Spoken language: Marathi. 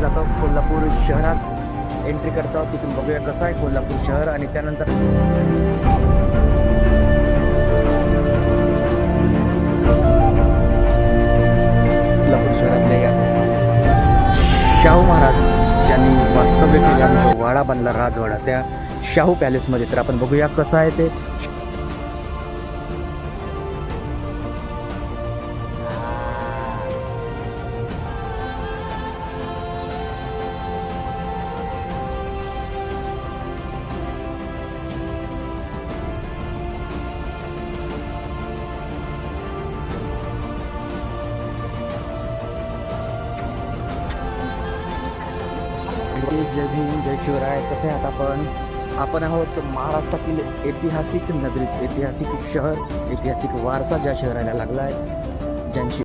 जातो कोल्हापूर शहरात एंट्री करतो. तिथून बघूया कसं आहे कोल्हापूर शहर आणि त्यानंतर कोल्हापूर शहरातल्या या शाहू महाराज ज्यांनी वास्तव्य केलं आणि जो वाडा बांधला राजवाडा त्या शाहू पॅलेसमध्ये, तर आपण बघूया कसं आहे ते. जय भीम जय शिवराय. कसे आहात आपण आहोत महाराष्ट्रातील ऐतिहासिक नगरीत, ऐतिहासिक शहर, ऐतिहासिक वारसा ज्या शहराला लागला आहे, ज्यांची